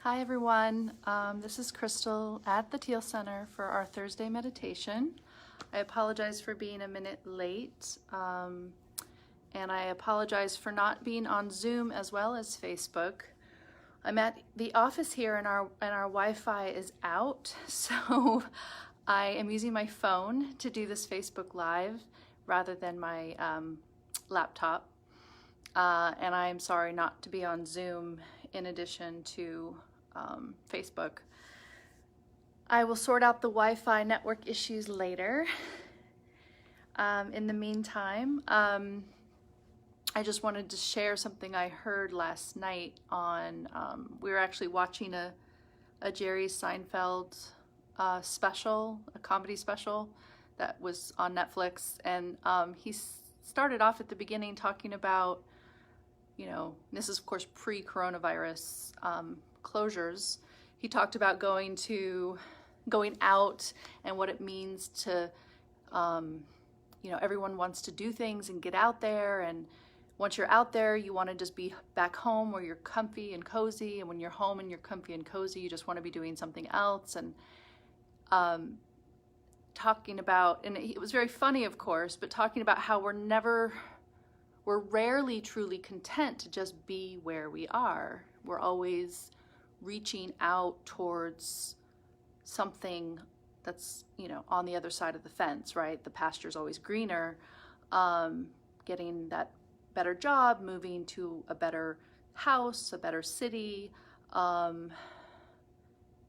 Hi everyone, this is Crystal at the Teal Center for our Thursday meditation. I apologize for being a minute late, and I apologize for not being on Zoom as well as Facebook. I'm at the office here and our Wi-Fi is out, so I am using my phone to do this Facebook Live rather than my laptop. And I'm sorry not to be on Zoom in addition to Facebook. I will sort out the Wi-Fi network issues later. In the meantime, I just wanted to share something I heard last night on, we were actually watching a Jerry Seinfeld special, a comedy special that was on Netflix, and he started off at the beginning talking about, this is of course pre-coronavirus closures. He talked about going out and what it means to, everyone wants to do things and get out there, and once you're out there, you want to just be back home where you're comfy and cozy, and when you're home and you're comfy and cozy, you just want to be doing something else. And talking about, and it was very funny of course, but talking about how we're rarely truly content to just be where we are. We're always reaching out towards something that's, on the other side of the fence, right? The pasture's always greener. Getting that better job, moving to a better house, a better city.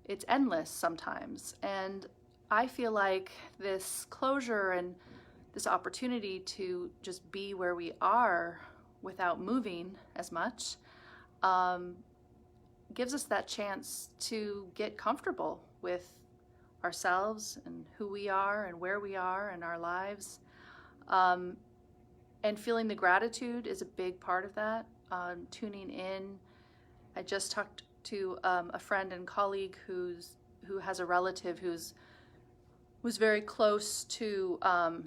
It's endless sometimes. And I feel like this closure and this opportunity to just be where we are without moving as much gives us that chance to get comfortable with ourselves and who we are and where we are in our lives. And feeling the gratitude is a big part of that. Tuning in. I just talked to a friend and colleague who has a relative was very close to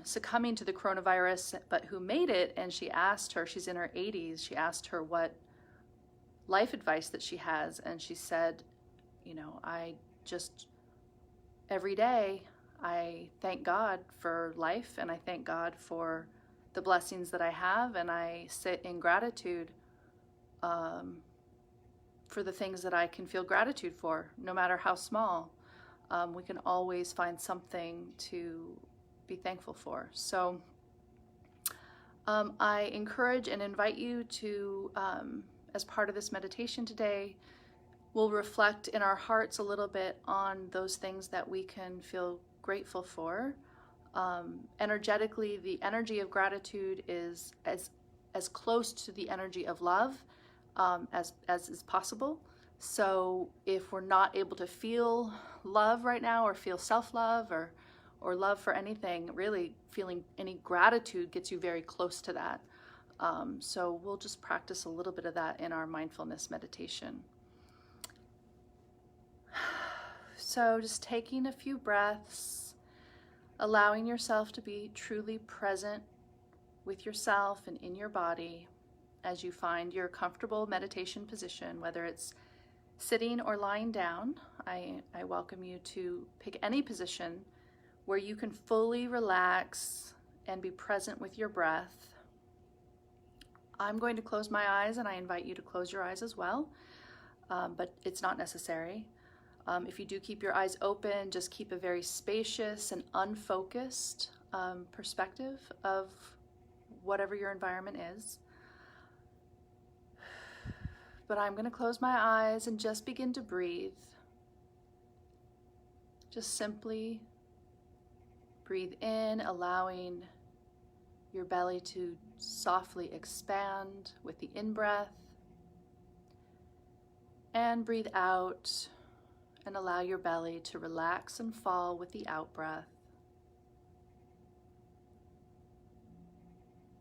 succumbing to the coronavirus, but who made it, and she asked her, she's in her 80s, she asked her what life advice that she has, and she said, I just, every day, I thank God for life, and I thank God for the blessings that I have, and I sit in gratitude for the things that I can feel gratitude for, no matter how small. We can always find something to be thankful for. So I encourage and invite you to, as part of this meditation today, we'll reflect in our hearts a little bit on those things that we can feel grateful for. Energetically, the energy of gratitude is as close to the energy of love as is possible. So if we're not able to feel love right now, or feel self-love, or love for anything, really feeling any gratitude gets you very close to that. So we'll just practice a little bit of that in our mindfulness meditation. So just taking a few breaths, allowing yourself to be truly present with yourself and in your body as you find your comfortable meditation position, whether it's sitting or lying down. I welcome you to pick any position where you can fully relax and be present with your breath. I'm going to close my eyes, and I invite you to close your eyes as well, but it's not necessary. If you do keep your eyes open, just keep a very spacious and unfocused perspective of whatever your environment is. But I'm going to close my eyes and just begin to breathe. Just simply breathe in, allowing your belly to softly expand with the in-breath. And breathe out and allow your belly to relax and fall with the out-breath.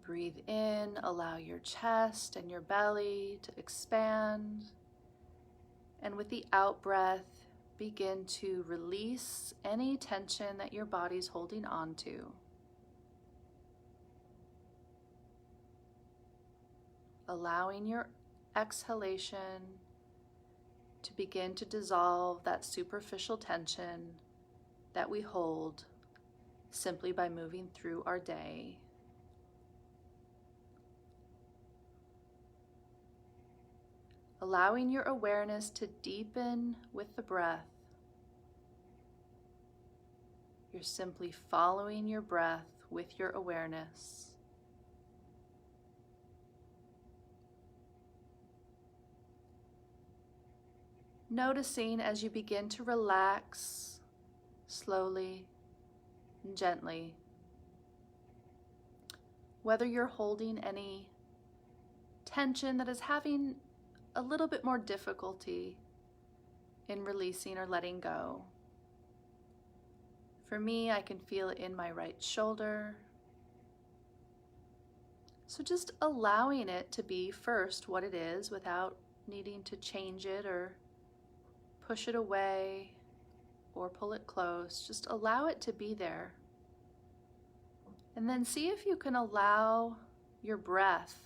Breathe in, allow your chest and your belly to expand. And with the out-breath, begin to release any tension that your body's holding on to. Allowing your exhalation to begin to dissolve that superficial tension that we hold simply by moving through our day. Allowing your awareness to deepen with the breath. You're simply following your breath with your awareness. Noticing as you begin to relax slowly and gently, whether you're holding any tension that is having a little bit more difficulty in releasing or letting go. For me, I can feel it in my right shoulder. So just allowing it to be first what it is without needing to change it or push it away or pull it close. Just allow it to be there. And then see if you can allow your breath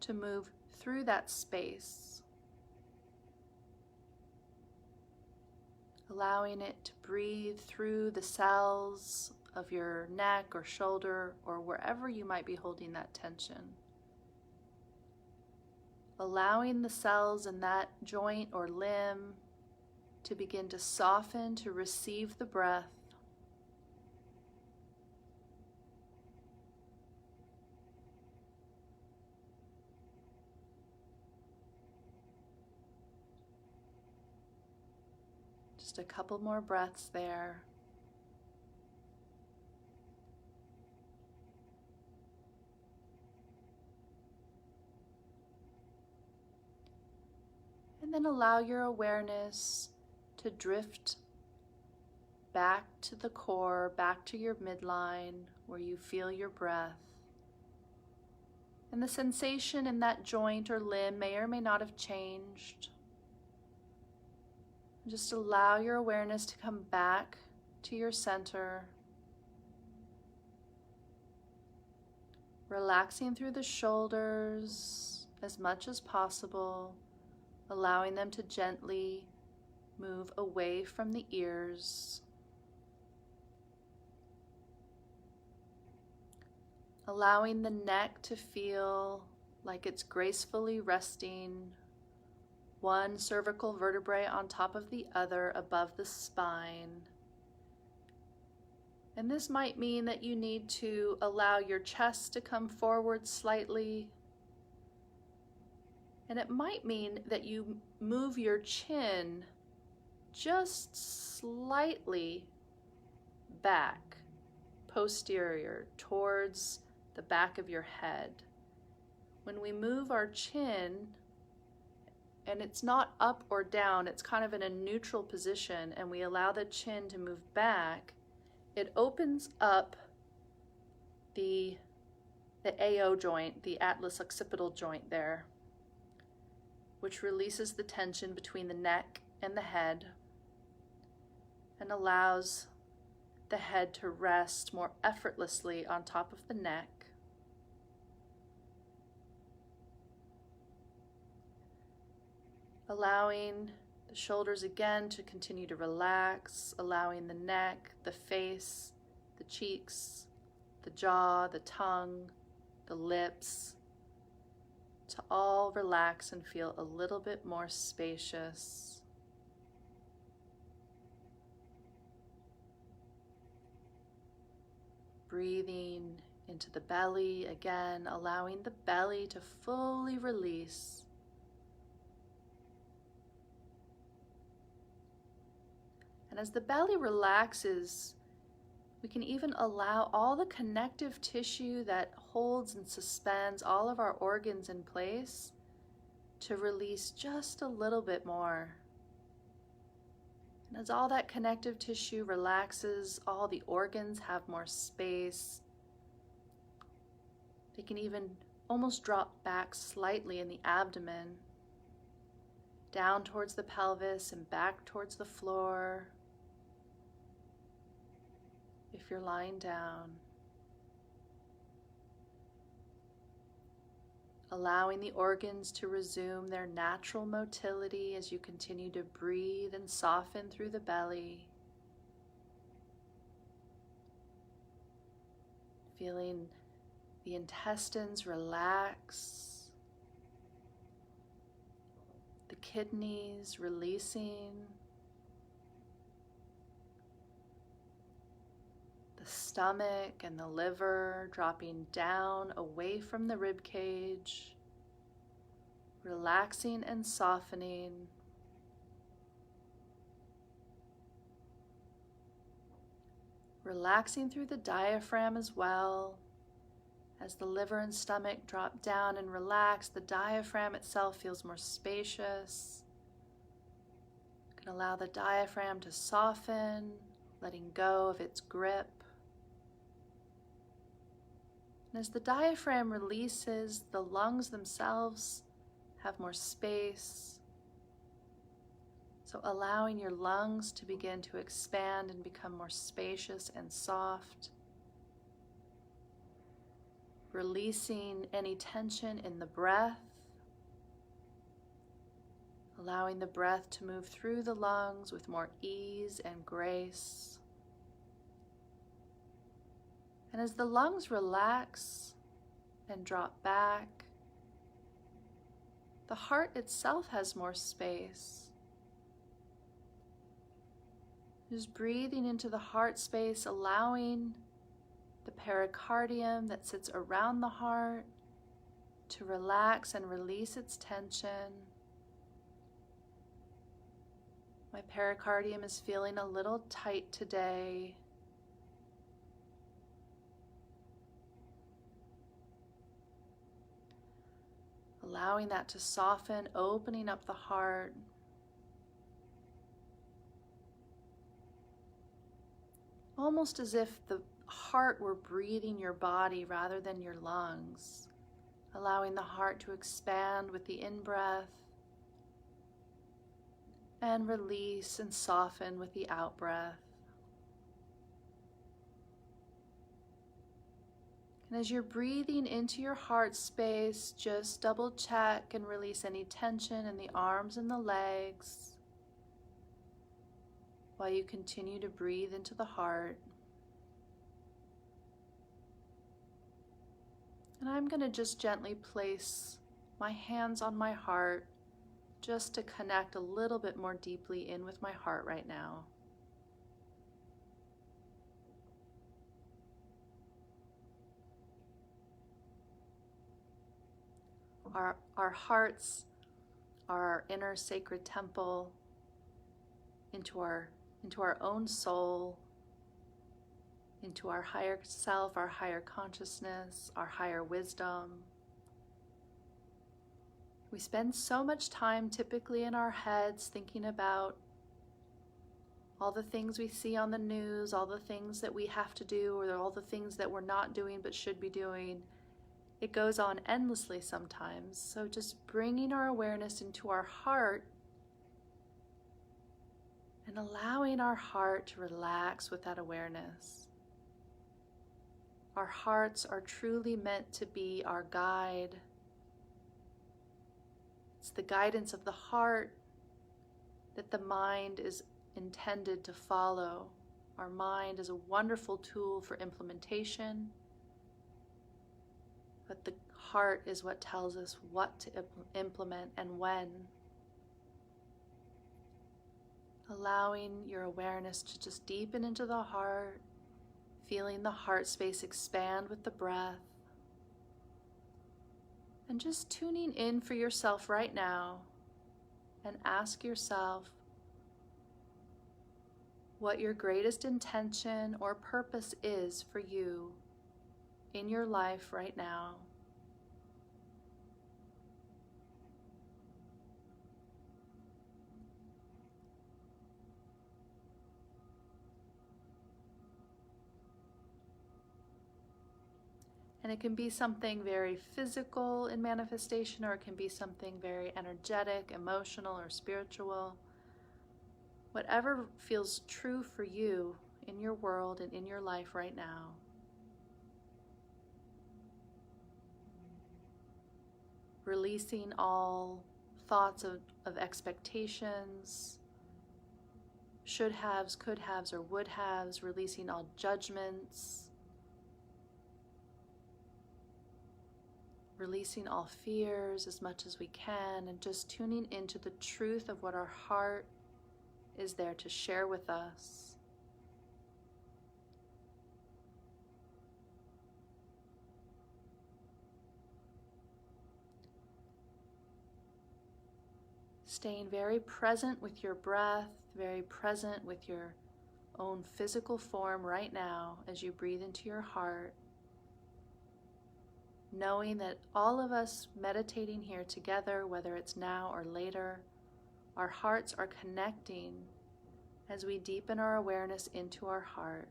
to move through that space. Allowing it to breathe through the cells of your neck or shoulder or wherever you might be holding that tension. Allowing the cells in that joint or limb to begin to soften, to receive the breath. Just a couple more breaths there. And then allow your awareness to drift back to the core, back to your midline where you feel your breath. And the sensation in that joint or limb may or may not have changed. Just allow your awareness to come back to your center, relaxing through the shoulders as much as possible, allowing them to gently move away from the ears. Allowing the neck to feel like it's gracefully resting, one cervical vertebrae on top of the other above the spine. And this might mean that you need to allow your chest to come forward slightly. And it might mean that you move your chin just slightly back, posterior, towards the back of your head. When we move our chin, and it's not up or down, it's kind of in a neutral position, and we allow the chin to move back, it opens up the AO joint, the atlas occipital joint there, which releases the tension between the neck and the head and allows the head to rest more effortlessly on top of the neck. Allowing the shoulders again to continue to relax, allowing the neck, the face, the cheeks, the jaw, the tongue, the lips to all relax and feel a little bit more spacious. Breathing into the belly again, allowing the belly to fully release. And as the belly relaxes, we can even allow all the connective tissue that holds and suspends all of our organs in place to release just a little bit more. And as all that connective tissue relaxes, all the organs have more space. They can even almost drop back slightly in the abdomen, down towards the pelvis and back towards the floor. If you're lying down, allowing the organs to resume their natural motility as you continue to breathe and soften through the belly. Feeling the intestines relax, the kidneys releasing, the stomach and the liver dropping down away from the rib cage, relaxing and softening. Relaxing through the diaphragm as well. As the liver and stomach drop down and relax, the diaphragm itself feels more spacious. You can allow the diaphragm to soften, letting go of its grip. And as the diaphragm releases, the lungs themselves have more space. So allowing your lungs to begin to expand and become more spacious and soft. Releasing any tension in the breath. Allowing the breath to move through the lungs with more ease and grace. And as the lungs relax and drop back, the heart itself has more space. Just breathing into the heart space, allowing the pericardium that sits around the heart to relax and release its tension. My pericardium is feeling a little tight today. Allowing that to soften, opening up the heart. Almost as if the heart were breathing your body rather than your lungs. Allowing the heart to expand with the in-breath and release and soften with the out-breath. And as you're breathing into your heart space, just double check and release any tension in the arms and the legs while you continue to breathe into the heart. And I'm going to just gently place my hands on my heart just to connect a little bit more deeply in with my heart right now. Our hearts are our inner sacred temple into our own soul, into our higher self, our higher consciousness, our higher wisdom. We spend so much time typically in our heads thinking about all the things we see on the news, all the things that we have to do, or all the things that we're not doing but should be doing. It goes on endlessly sometimes. So just bringing our awareness into our heart and allowing our heart to relax with that awareness. Our hearts are truly meant to be our guide. It's the guidance of the heart that the mind is intended to follow. Our mind is a wonderful tool for implementation, but the heart is what tells us what to implement and when. Allowing your awareness to just deepen into the heart, feeling the heart space expand with the breath, and just tuning in for yourself right now and ask yourself what your greatest intention or purpose is for you in your life right now. And it can be something very physical in manifestation, or it can be something very energetic, emotional, or spiritual. Whatever feels true for you in your world and in your life right now. releasing all thoughts of expectations, should haves, could haves, or would haves, releasing all judgments, releasing all fears as much as we can, and just tuning into the truth of what our heart is there to share with us. Staying very present with your breath, very present with your own physical form right now as you breathe into your heart. Knowing that all of us meditating here together, whether it's now or later, our hearts are connecting as we deepen our awareness into our heart.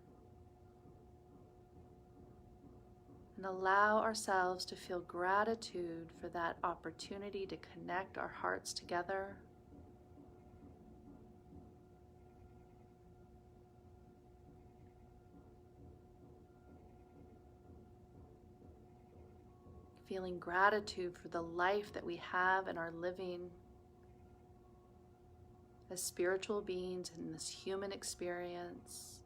And allow ourselves to feel gratitude for that opportunity to connect our hearts together. Feeling gratitude for the life that we have and are living as spiritual beings in this human experience.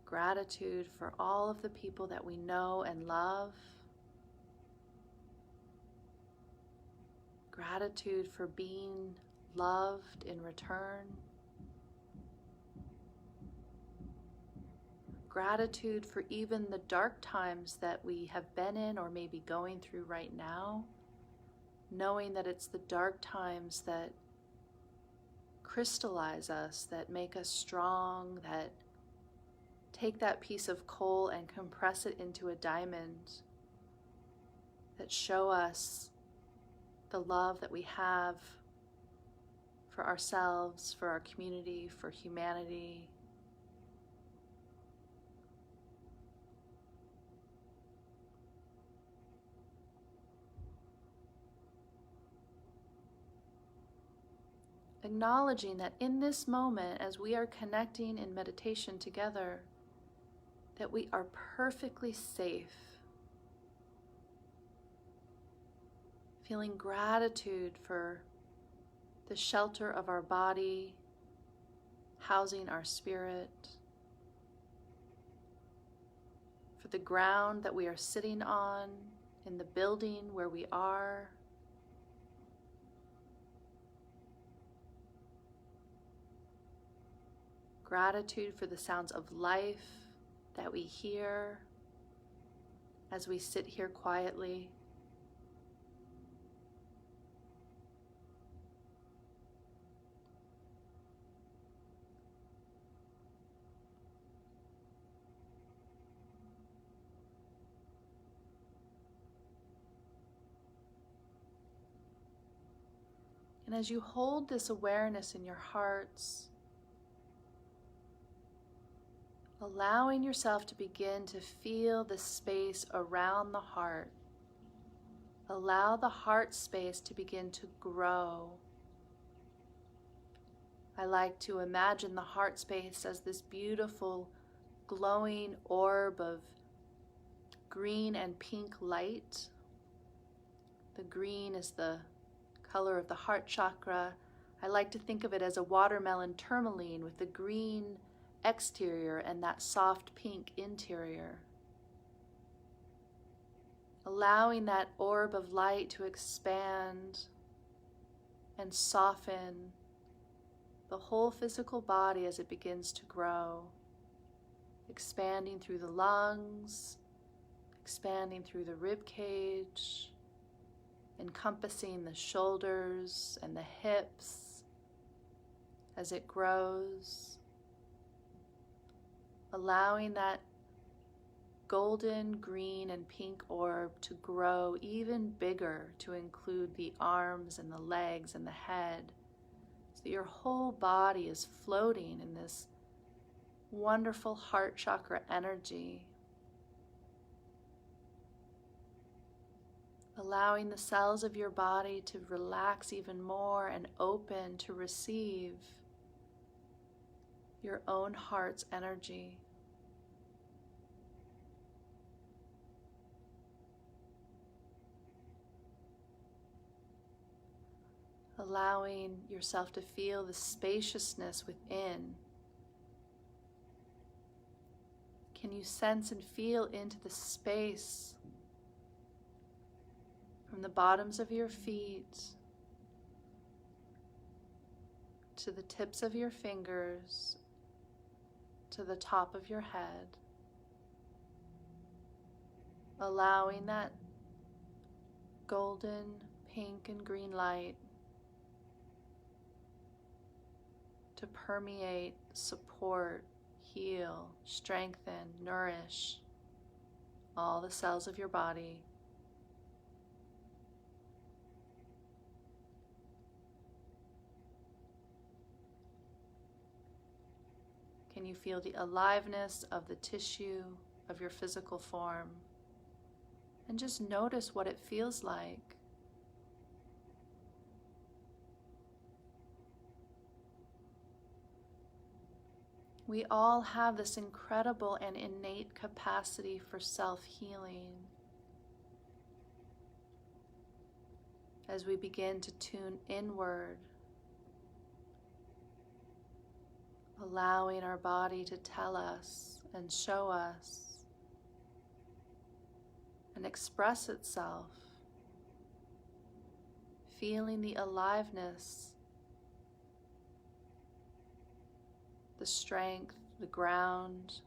Gratitude for all of the people that we know and love. Gratitude for being loved in return. Gratitude for even the dark times that we have been in or may be going through right now, knowing that it's the dark times that crystallize us, that make us strong, that take that piece of coal and compress it into a diamond, that show us the love that we have for ourselves, for our community, for humanity. Acknowledging that in this moment, as we are connecting in meditation together, that we are perfectly safe. Feeling gratitude for the shelter of our body, housing our spirit, for the ground that we are sitting on, in the building where we are. Gratitude for the sounds of life that we hear as we sit here quietly. And as you hold this awareness in your hearts, allowing yourself to begin to feel the space around the heart. Allow the heart space to begin to grow. I like to imagine the heart space as this beautiful glowing orb of green and pink light. The green is the color of the heart chakra. I like to think of it as a watermelon tourmaline with the green exterior and that soft pink interior. Allowing that orb of light to expand and soften the whole physical body as it begins to grow, expanding through the lungs, expanding through the rib cage, encompassing the shoulders and the hips as it grows. Allowing that golden, green, and pink orb to grow even bigger, to include the arms and the legs and the head, so that your whole body is floating in this wonderful heart chakra energy. Allowing the cells of your body to relax even more and open to receive your own heart's energy. allowing yourself to feel the spaciousness within. Can you sense and feel into the space from the bottoms of your feet to the tips of your fingers to the top of your head, allowing that golden, pink, and green light to permeate, support, heal, strengthen, nourish all the cells of your body. Can you feel the aliveness of the tissue of your physical form? And just notice what it feels like. We all have this incredible and innate capacity for self-healing. As we begin to tune inward, allowing our body to tell us and show us and express itself, feeling the aliveness, the strength, the ground.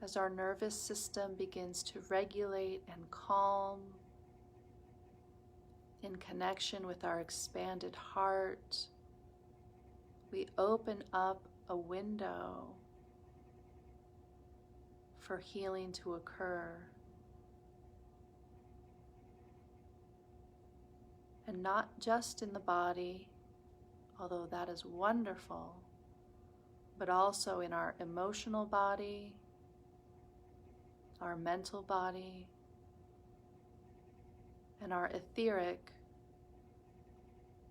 As our nervous system begins to regulate and calm in connection with our expanded heart, we open up a window for healing to occur. And not just in the body, although that is wonderful, but also in our emotional body, our mental body, and our etheric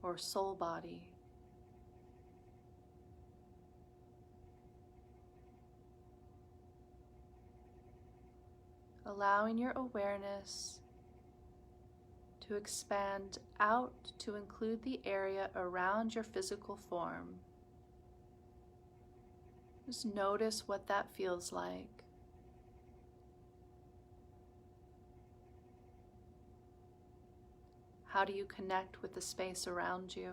or soul body. Allowing your awareness to expand out to include the area around your physical form. Just notice what that feels like. How do you connect with the space around you?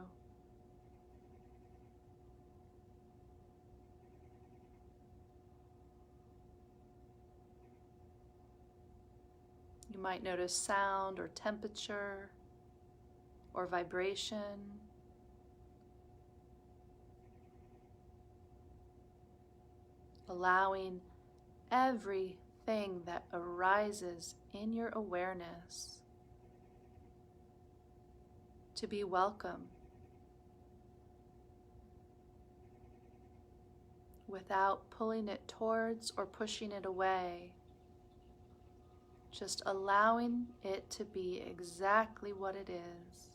You might notice sound or temperature or vibration. Allowing everything that arises in your awareness to be welcome, without pulling it towards or pushing it away. Just allowing it to be exactly what it is,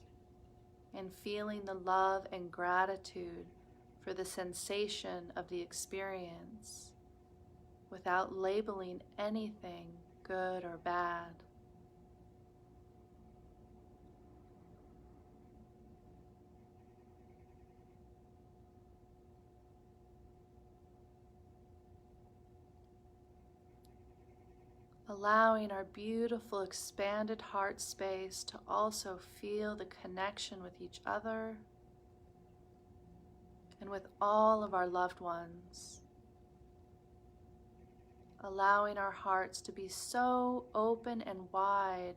and feeling the love and gratitude for the sensation of the experience without labeling anything good or bad. Allowing our beautiful expanded heart space to also feel the connection with each other and with all of our loved ones. Allowing our hearts to be so open and wide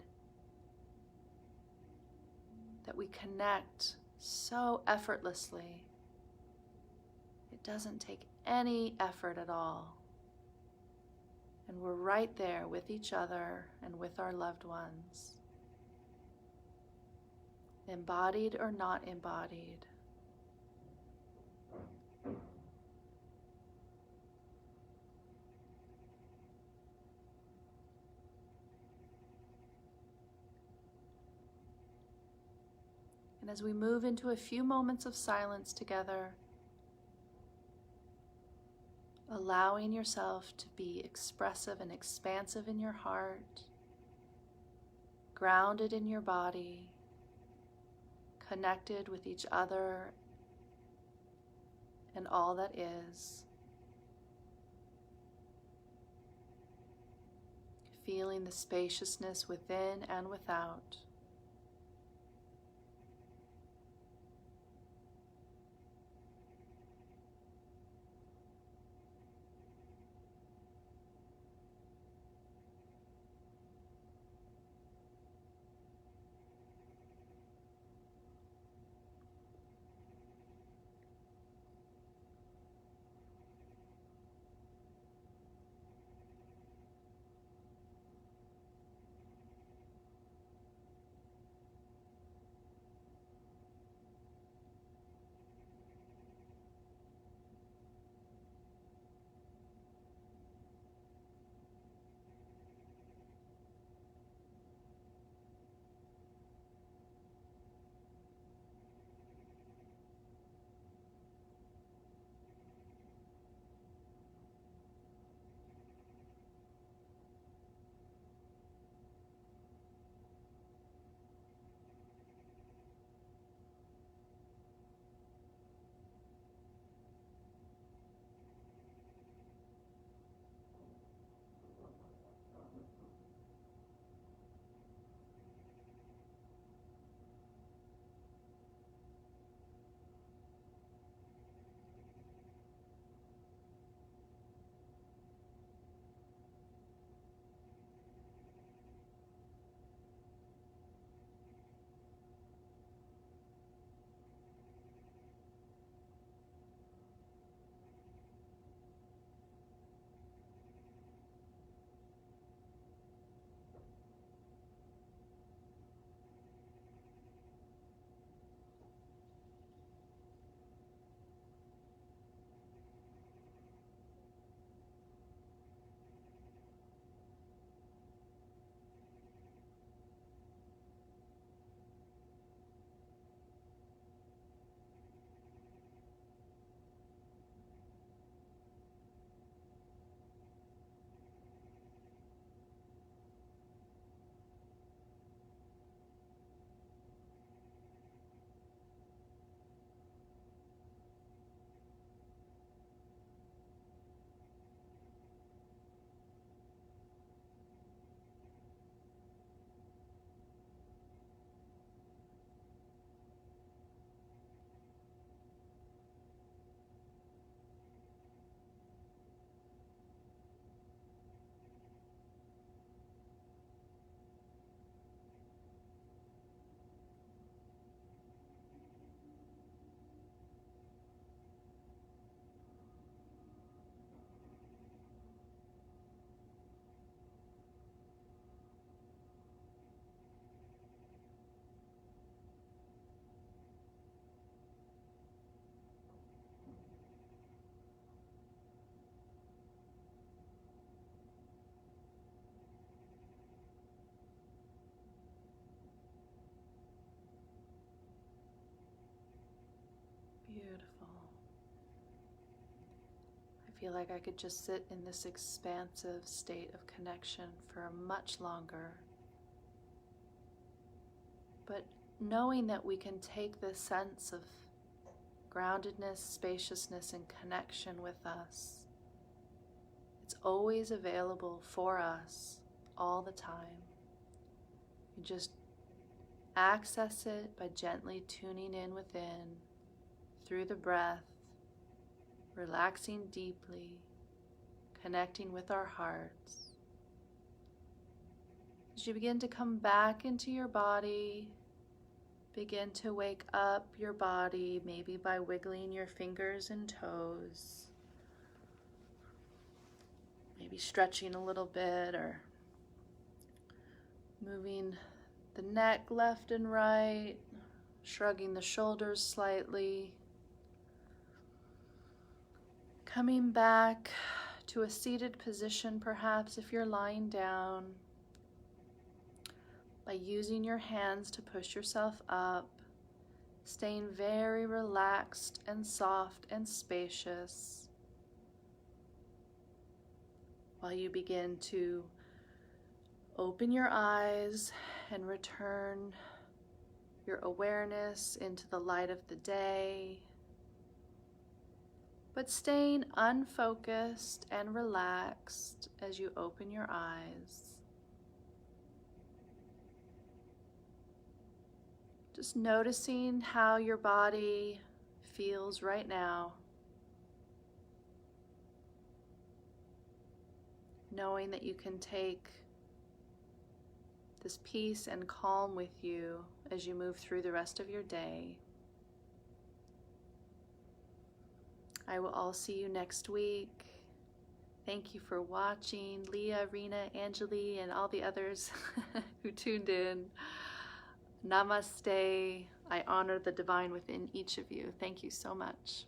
that we connect so effortlessly. It doesn't take any effort at all. And we're right there with each other and with our loved ones, embodied or not embodied. And as we move into a few moments of silence together, allowing yourself to be expressive and expansive in your heart, grounded in your body, connected with each other and all that is, feeling the spaciousness within and without. Beautiful. I feel like I could just sit in this expansive state of connection for much longer. But knowing that we can take this sense of groundedness, spaciousness, and connection with us, it's always available for us all the time. You just access it by gently tuning in within through the breath, relaxing deeply, connecting with our hearts. As you begin to come back into your body, begin to wake up your body, maybe by wiggling your fingers and toes, maybe stretching a little bit or moving the neck left and right, shrugging the shoulders slightly. Coming back to a seated position, perhaps if you're lying down, by using your hands to push yourself up, staying very relaxed and soft and spacious. while you begin to open your eyes and return your awareness into the light of the day, but staying unfocused and relaxed as you open your eyes. Just noticing how your body feels right now. Knowing that you can take this peace and calm with you as you move through the rest of your day. I will all see you next week. Thank you for watching, Leah, Rena, Anjali, and all the others who tuned in. Namaste. I honor the divine within each of you. Thank you so much.